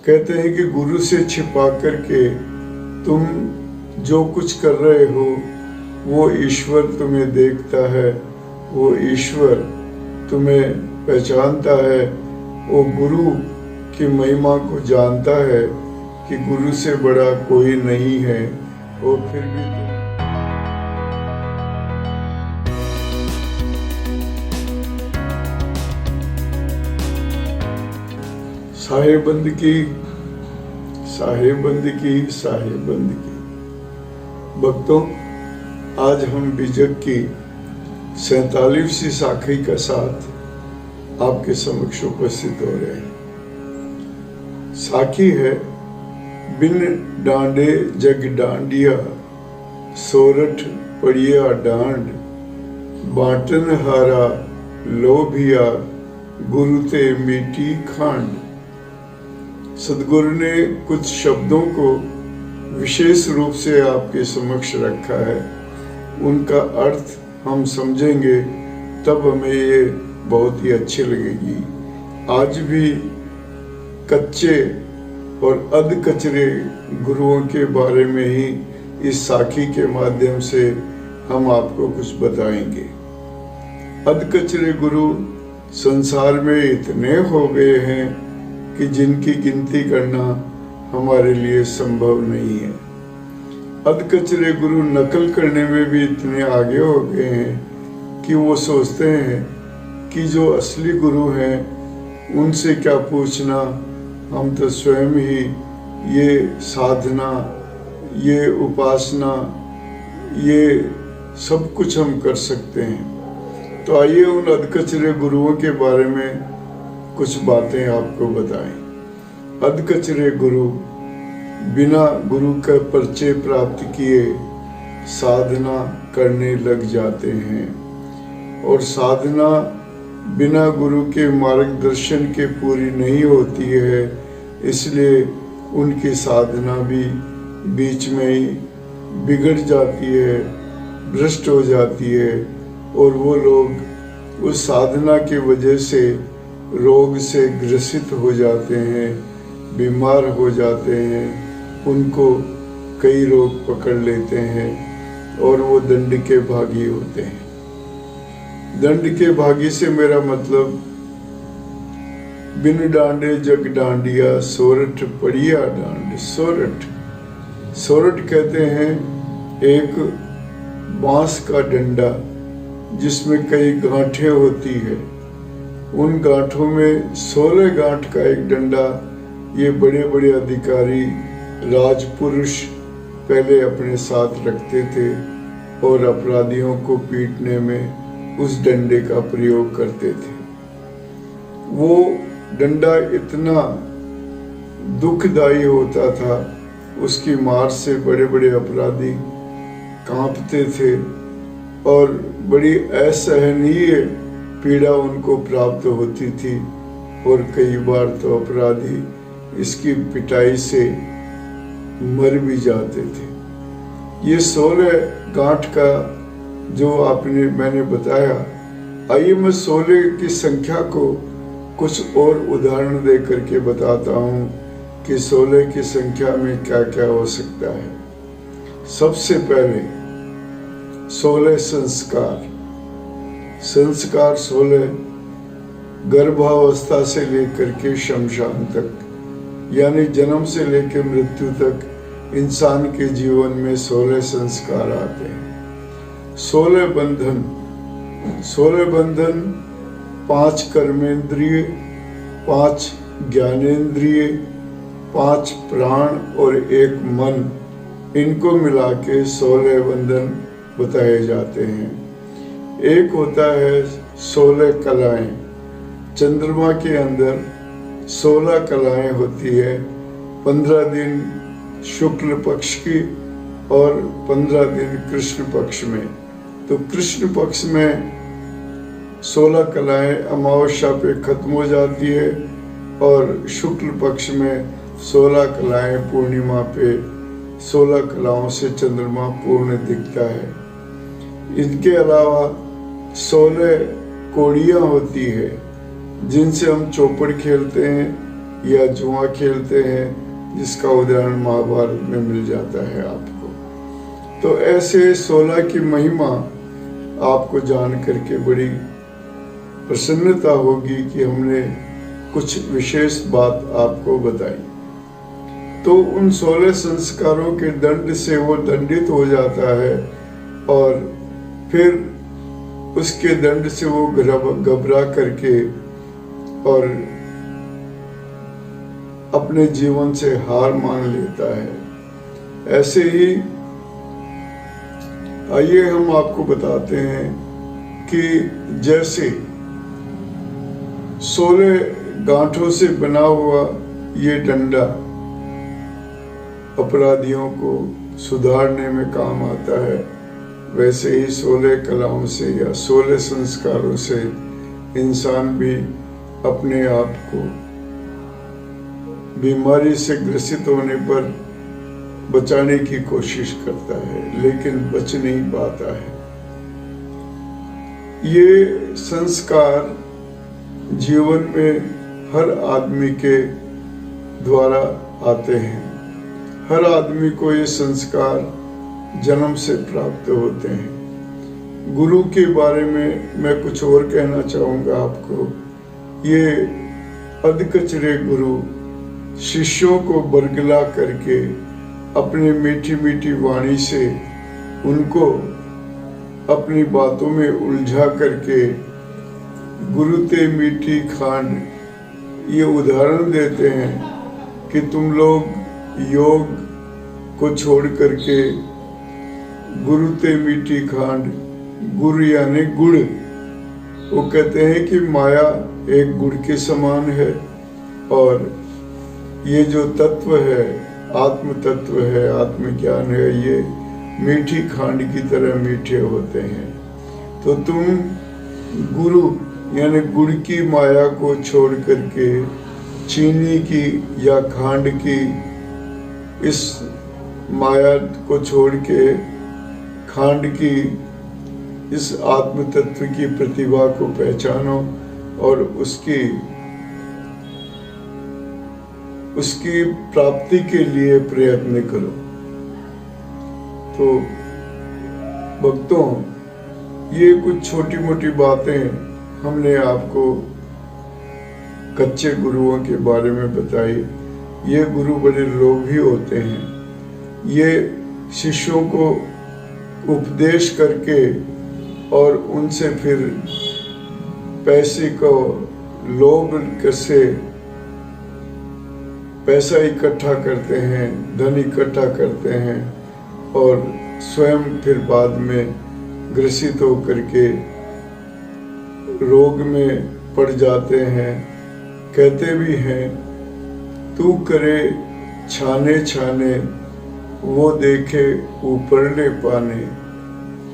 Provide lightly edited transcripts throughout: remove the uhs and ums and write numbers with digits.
कहते हैं कि गुरु से छिपा करके तुम जो कुछ कर रहे हो वो ईश्वर तुम्हें देखता है, वो ईश्वर तुम्हें पहचानता है, वो गुरु की महिमा को जानता है कि गुरु से बड़ा कोई नहीं है। और फिर भी साहेबंद की साहेबंद की साहेबंद की भक्तों, आज हम बीजक की 47वीं साखी का साथ आपके समक्ष उपस्थित हो रहे हैं। साखी है, बिन डांडे जग डांडिया, सोरठ पड़िया डांड, बाटन हारा लोभिया, गुरु ते मीठी खांड। सदगुरु ने कुछ शब्दों को विशेष रूप से आपके समक्ष रखा है, उनका अर्थ हम समझेंगे तब हमें ये बहुत ही अच्छी लगेगी। आज भी कच्चे और अध कचरे गुरुओं के बारे में ही इस साखी के माध्यम से हम आपको कुछ बताएंगे। अध कचरे गुरु संसार में इतने हो गए हैं कि जिनकी गिनती करना हमारे लिए संभव नहीं है। अधकचरे गुरु नकल करने में भी इतने आगे हो गए हैं कि वो सोचते हैं कि जो असली गुरु हैं उनसे क्या पूछना, हम तो स्वयं ही ये साधना, ये उपासना, ये सब कुछ हम कर सकते हैं। तो आइए उन अधकचरे गुरुओं के बारे में कुछ बातें आपको बताएं। अधकचरे गुरु बिना गुरु का परिचय प्राप्त किए साधना करने लग जाते हैं, और साधना बिना गुरु के मार्गदर्शन के पूरी नहीं होती है, इसलिए उनकी साधना भी बीच में ही बिगड़ जाती है, भ्रष्ट हो जाती है, और वो लोग उस साधना की वजह से रोग से ग्रसित हो जाते हैं, बीमार हो जाते हैं, उनको कई रोग पकड़ लेते हैं और वो दंड के भागी होते हैं। दंड के भागी से मेरा मतलब बिन डांडे जग डांडिया, सोरठ पड़िया डांड। सोरठ कहते हैं एक बांस का डंडा जिसमें कई गांठें होती है, उन गांठों में 16 गांठ का एक डंडा ये बड़े बड़े अधिकारी राजपुरुष पहले अपने साथ रखते थे और अपराधियों को पीटने में उस डंडे का प्रयोग करते थे। वो डंडा इतना दुखदाई होता था, उसकी मार से बड़े बड़े अपराधी कांपते थे और बड़ी असहनीय पीड़ा उनको प्राप्त होती थी, और कई बार तो अपराधी इसकी पिटाई से मर भी जाते थे। ये 16 गांठ का जो मैंने बताया, आइए मैं 16 की संख्या को कुछ और उदाहरण दे करके बताता हूँ कि 16 की संख्या में क्या क्या हो सकता है। सबसे पहले 16 संस्कार 16 गर्भावस्था से लेकर के शमशान तक, यानी जन्म से लेकर मृत्यु तक इंसान के जीवन में 16 संस्कार आते हैं। 16 बंधन 5 कर्मेंद्रिय, 5 ज्ञानेंद्रिय, 5 प्राण और 1 मन, इनको मिला के 16 बंधन बताए जाते हैं। एक होता है 16 कलाएं। चंद्रमा के अंदर 16 कलाएं होती है, 15 दिन शुक्ल पक्ष की और 15 दिन कृष्ण पक्ष में। तो कृष्ण पक्ष में 16 कलाएं अमावस्या पे खत्म हो जाती है और शुक्ल पक्ष में 16 कलाएं पूर्णिमा पे 16 कलाओं से चंद्रमा पूर्ण दिखता है। इनके अलावा 16 कोड़ियाँ होती है जिनसे हम चौपड़ खेलते हैं या जुआ खेलते हैं, जिसका उदाहरण महाभारत में मिल जाता है आपको। तो ऐसे 16 की महिमा आपको जान करके बड़ी प्रसन्नता होगी कि हमने कुछ विशेष बात आपको बताई। तो उन 16 संस्कारों के दंड से वो दंडित हो जाता है और फिर उसके दंड से वो घबरा करके और अपने जीवन से हार मान लेता है। ऐसे ही आइए हम आपको बताते हैं कि जैसे 16 गांठों से बना हुआ ये डंडा अपराधियों को सुधारने में काम आता है, वैसे ही 16 कलाओं से या 16 संस्कारों से इंसान भी अपने आप को बीमारी से ग्रसित होने पर बचाने की कोशिश करता है, लेकिन बच नहीं पाता है। ये संस्कार जीवन में हर आदमी के द्वारा आते हैं। हर आदमी को ये संस्कार जन्म से प्राप्त होते हैं। गुरु के बारे में मैं कुछ और कहना चाहूँगा आपको। ये अधकचरे गुरु शिष्यों को बरगला करके अपनी मीठी मीठी वाणी से उनको अपनी बातों में उलझा करके गुरु ते मीठी खांड ये उदाहरण देते हैं कि तुम लोग योग को छोड़ करके गुरु ते मीठी खांड, गुरु यानी गुड़, वो कहते हैं कि माया एक गुड़ के समान है और ये जो तत्व है, आत्म तत्व है, आत्मज्ञान है, ये मीठी खांड की तरह मीठे होते हैं। तो तुम गुरु यानी गुड़ की माया को छोड़ करके चीनी की या खांड की इस माया को छोड़ के खांड की इस आत्म तत्व की प्रतिभा को पहचानो और उसकी प्राप्ति के लिए प्रयत्न करो। तो भक्तों, ये कुछ छोटी मोटी बातें हमने आपको कच्चे गुरुओं के बारे में बताई। ये गुरु बड़े लोभी होते हैं। ये शिष्यों को उपदेश करके और उनसे फिर पैसे को लोभ से पैसा इकट्ठा करते हैं, धन इकट्ठा करते हैं और स्वयं फिर बाद में ग्रसित होकर के रोग में पड़ जाते हैं। कहते भी हैं, तू करे छाने छाने वो देखे ऊपरले पाने।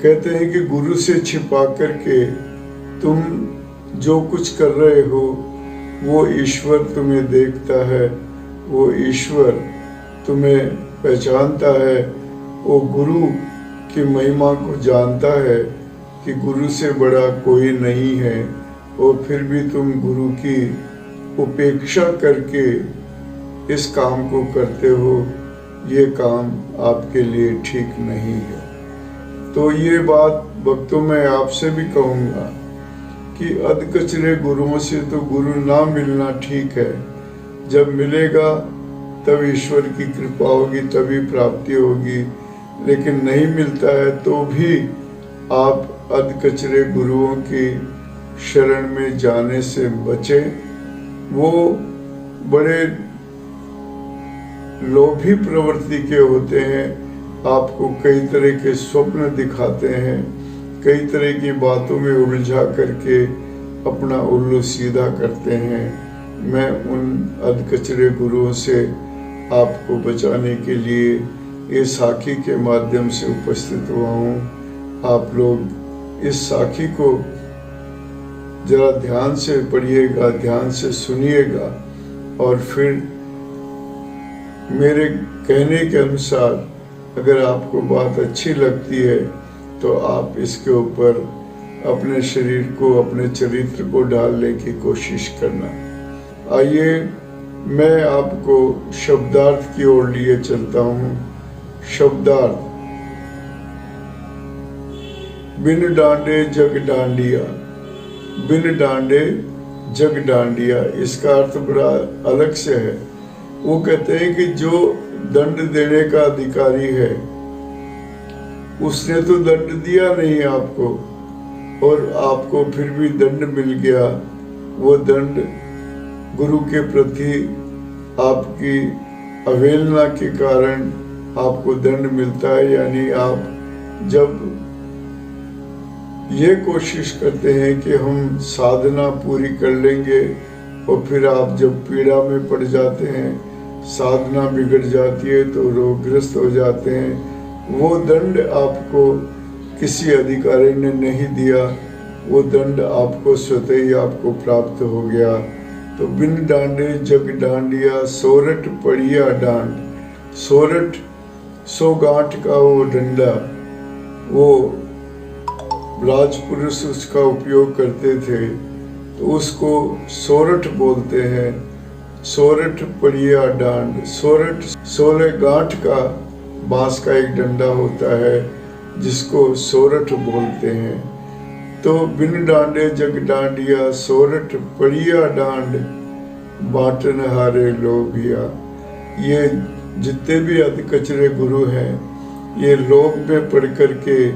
कहते हैं कि गुरु से छिपा करके तुम जो कुछ कर रहे हो वो ईश्वर तुम्हें देखता है, वो ईश्वर तुम्हें पहचानता है, वो गुरु की महिमा को जानता है कि गुरु से बड़ा कोई नहीं है, और फिर भी तुम गुरु की उपेक्षा करके इस काम को करते हो। ये काम आपके लिए ठीक नहीं है। तो ये बात भक्तों मैं आपसे भी कहूँगा कि अधकचरे गुरुओं से तो गुरु ना मिलना ठीक है। जब मिलेगा तब ईश्वर की कृपा होगी, तभी प्राप्ति होगी। लेकिन नहीं मिलता है तो भी आप अधकचरे गुरुओं की शरण में जाने से बचें। वो बड़े लोभी प्रवृत्ति के होते हैं, आपको कई तरह के स्वप्न दिखाते हैं, कई तरह की बातों में उलझा करके अपना उल्लू सीधा करते हैं। मैं उन अधकचरे गुरुओं से आपको बचाने के लिए इस साखी के माध्यम से उपस्थित हुआ हूँ। आप लोग इस साखी को जरा ध्यान से पढ़िएगा, ध्यान से सुनिएगा और फिर मेरे कहने के अनुसार अगर आपको बात अच्छी लगती है तो आप इसके ऊपर अपने शरीर को, अपने चरित्र को डालने की कोशिश करना। आइए मैं आपको शब्दार्थ की ओर लिए चलता हूँ। शब्दार्थ, बिन डांडे जग डांडिया, बिन डांडे जग डांडिया, इसका अर्थ बड़ा अलग से है। वो कहते हैं कि जो दंड देने का अधिकारी है उसने तो दंड दिया नहीं आपको, और आपको फिर भी दंड मिल गया। वो दंड गुरु के प्रति आपकी अवहेलना के कारण आपको दंड मिलता है। यानी आप जब ये कोशिश करते हैं कि हम साधना पूरी कर लेंगे और फिर आप जब पीड़ा में पड़ जाते हैं, साधना बिगड़ जाती है तो रोगग्रस्त हो जाते हैं, वो दंड आपको किसी अधिकारी ने नहीं दिया, वो दंड आपको स्वतः ही आपको प्राप्त हो गया। तो बिन डांडे जग डांडिया, सोरठ पड़िया डांड। सोरठ, सो गांठ का वो डंडा, वो राजपुरुष उसका उपयोग करते थे, तो उसको सोरठ बोलते हैं। सोरठ पड़िया डांड। सोरठ 16 गांठ का बांस का एक डंडा होता है जिसको सोरठ बोलते हैं। तो बिन डांडे जग डांडिया, सोरठ पड़िया डांड, बांटन हारे लोभिया। ये जितने भी अति कचरे गुरु हैं, ये लोभ में पढ़ करके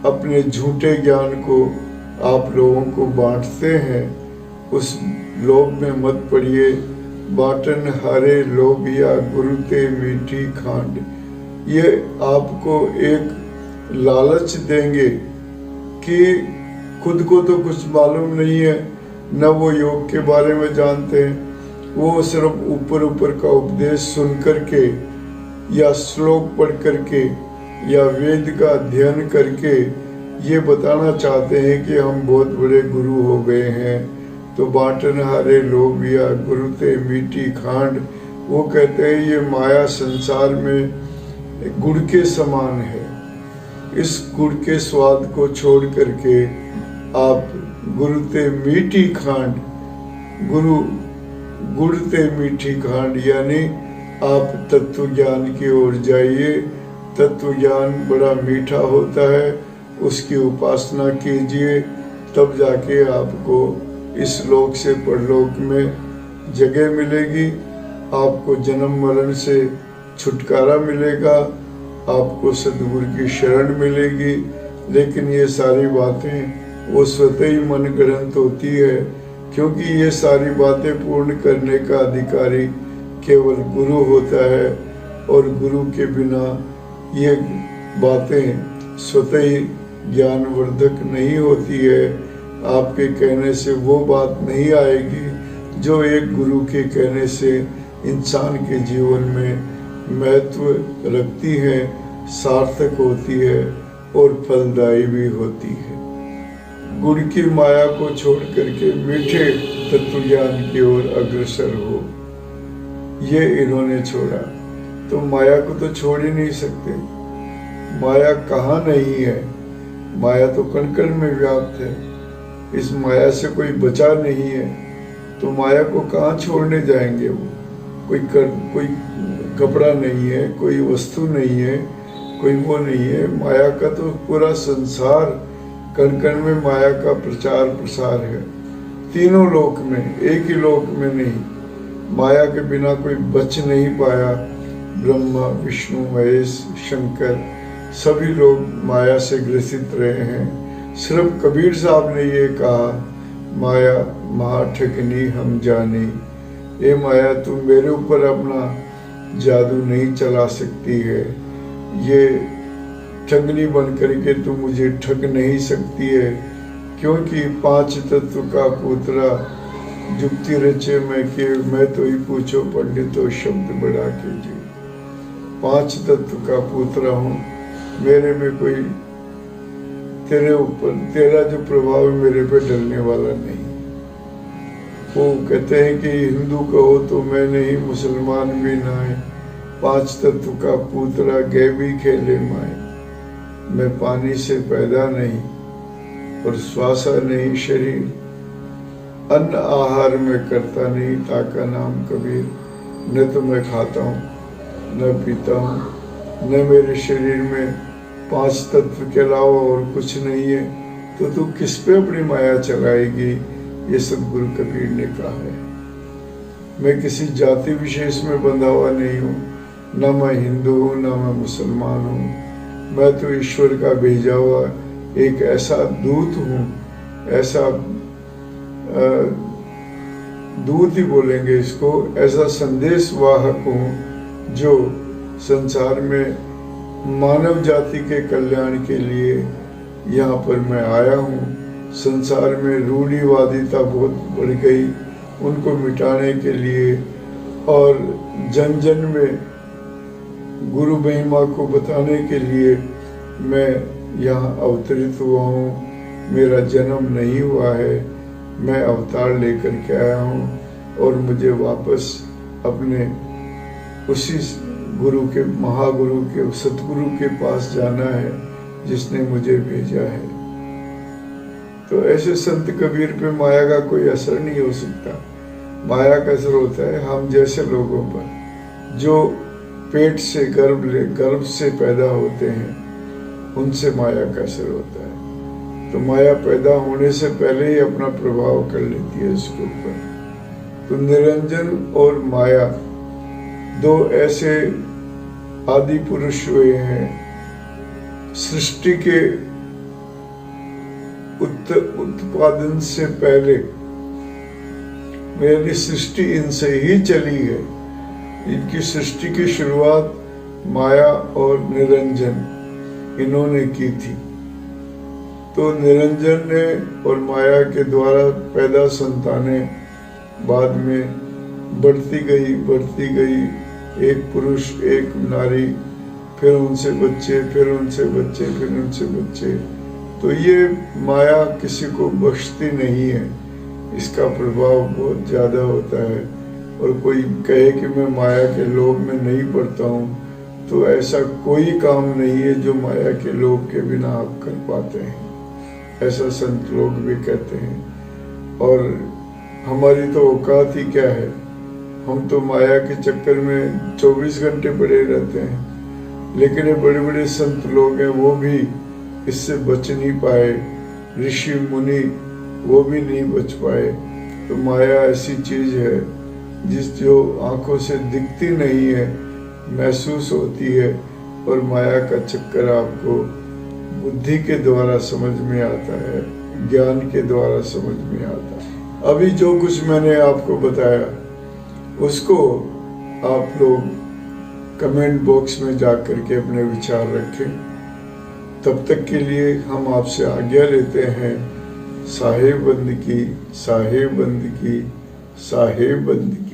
अपने झूठे ज्ञान को आप लोगों को बांटते हैं। उस लोभ में मत पड़िए। बाटन हारे लोभिया, गुरु ते मीठी खांड। ये आपको एक लालच देंगे कि खुद को तो कुछ मालूम नहीं है, न वो योग के बारे में जानते हैं, वो सिर्फ ऊपर ऊपर का उपदेश सुन करके या श्लोक पढ़ करके या वेद का अध्ययन करके ये बताना चाहते हैं कि हम बहुत बड़े गुरु हो गए हैं। तो बांटन हारे लोभिया, गुरु ते मीठी खांड। वो कहते हैं ये माया संसार में गुड़ के समान है। इस गुड़ के स्वाद को छोड़ करके आप गुरु ते मीठी खांड, गुरु गुड़ ते मीठी खांड, यानी आप तत्व ज्ञान की ओर जाइए। तत्व ज्ञान बड़ा मीठा होता है, उसकी उपासना कीजिए, तब जाके आपको इस लोक से परलोक में जगह मिलेगी। आपको जन्म मरण से छुटकारा मिलेगा, आपको सद्गुरु की शरण मिलेगी। लेकिन ये सारी बातें वो स्वतः ही मन ग्रंथ होती है, क्योंकि ये सारी बातें पूर्ण करने का अधिकारी केवल गुरु होता है, और गुरु के बिना ये बातें स्वतः ही ज्ञानवर्धक नहीं होती है। आपके कहने से वो बात नहीं आएगी जो एक गुरु के कहने से इंसान के जीवन में महत्व रखती है, सार्थक होती है और फलदायी भी होती है। गुड़ की माया को छोड़ करके मीठे तत्व ज्ञान की ओर अग्रसर हो, ये इन्होंने छोड़ा। तो माया को तो छोड़ ही नहीं सकते। माया कहाँ नहीं है, माया तो कण कण में व्याप्त है। इस माया से कोई बचा नहीं है, तो माया को कहाँ छोड़ने जाएंगे वो। कोई कपड़ा नहीं है, कोई वस्तु नहीं है, कोई वो नहीं है। माया का तो पूरा संसार कण कण में माया का प्रचार प्रसार है, तीनों लोक में, एक ही लोक में नहीं। माया के बिना कोई बच नहीं पाया। ब्रह्मा, विष्णु, महेश, शंकर सभी लोग माया से ग्रसित रहे हैं। सिर्फ कबीर साहब ने ये कहा, माया महा ठगनी हम जाने। ये माया तुम मेरे ऊपर अपना जादू नहीं चला सकती है, ये ठगनी बन करके तुम मुझे ठग नहीं सकती है, क्योंकि 5 तत्व का पुत्रा जुक्ति रचे मैं तो ही पूछो पंडितो शब्द बढ़ा कीजिए। 5 तत्व का पुत्र हूँ, मेरे में कोई तेरे ऊपर तेरा जो प्रभाव मेरे पे डलने वाला नहीं। वो कहते हैं कि हिंदू कहो तो मैं नहीं, मुसलमान भी नाए, 5 तत्व का पुत्रा गए भी खेले माए। मैं पानी से पैदा नहीं और श्वासा नहीं शरीर, अन्न आहार में करता नहीं, ताका नाम कबीर। न तो मैं खाता हूँ, न पीता हूँ, न मेरे शरीर में 5 तत्व के अलावा और कुछ नहीं है, तो तू किस पे अपनी माया चलाएगी? ये सदगुरु कबीर ने कहा है। मैं किसी जाति विशेष में बंधा हुआ नहीं हूँ, न मैं हिंदू हूँ, न मैं मुसलमान हूँ। मैं तो ईश्वर का भेजा हुआ एक ऐसा दूत हूँ, ऐसा दूत ही बोलेंगे इसको, ऐसा संदेश वाहक हूँ जो संसार में मानव जाति के कल्याण के लिए यहाँ पर मैं आया हूँ। संसार में रूढ़िवादिता बहुत बढ़ गई, उनको मिटाने के लिए और जन जन में गुरु महिमा को बताने के लिए मैं यहाँ अवतरित हुआ हूँ। मेरा जन्म नहीं हुआ है, मैं अवतार लेकर के आया हूँ और मुझे वापस अपने उसी गुरु के, महागुरु के, सतगुरु के पास जाना है जिसने मुझे भेजा है। तो ऐसे संत कबीर पे माया का कोई असर नहीं हो सकता। माया का असर होता है हम जैसे लोगों पर जो पेट से गर्भ से पैदा होते हैं, उनसे माया का असर होता है। तो माया पैदा होने से पहले ही अपना प्रभाव कर लेती है इसके ऊपर। तो निरंजन और माया दो ऐसे आदि पुरुष हुए हैं, सृष्टि के उत्पादन से पहले, मेरी सृष्टि इनसे ही चली है। इनकी सृष्टि की शुरुआत माया और निरंजन इन्होंने की थी। तो निरंजन ने और माया के द्वारा पैदा संतानें बाद में बढ़ती गई, एक पुरुष एक नारी, फिर उनसे बच्चे, फिर उनसे बच्चे, फिर उनसे बच्चे। तो ये माया किसी को बख्शती नहीं है, इसका प्रभाव बहुत ज़्यादा होता है। और कोई कहे कि मैं माया के लोभ में नहीं पड़ता हूँ, तो ऐसा कोई काम नहीं है जो माया के लोभ के बिना आप कर पाते हैं, ऐसा संत लोग भी कहते हैं। और हमारी तो औकात ही क्या है, हम तो माया के चक्कर में 24 घंटे पड़े रहते हैं। लेकिन ये बड़े बड़े संत लोग हैं, वो भी इससे बच नहीं पाए, ऋषि मुनि वो भी नहीं बच पाए। तो माया ऐसी चीज है जो आंखों से दिखती नहीं है, महसूस होती है, और माया का चक्कर आपको बुद्धि के द्वारा समझ में आता है, ज्ञान के द्वारा समझ में आता है। अभी जो कुछ मैंने आपको बताया उसको आप लोग कमेंट बॉक्स में जा करके अपने विचार रखें। तब तक के लिए हम आपसे आज्ञा लेते हैं। साहेब बंद की, साहेब बंद की, साहेब बंद की।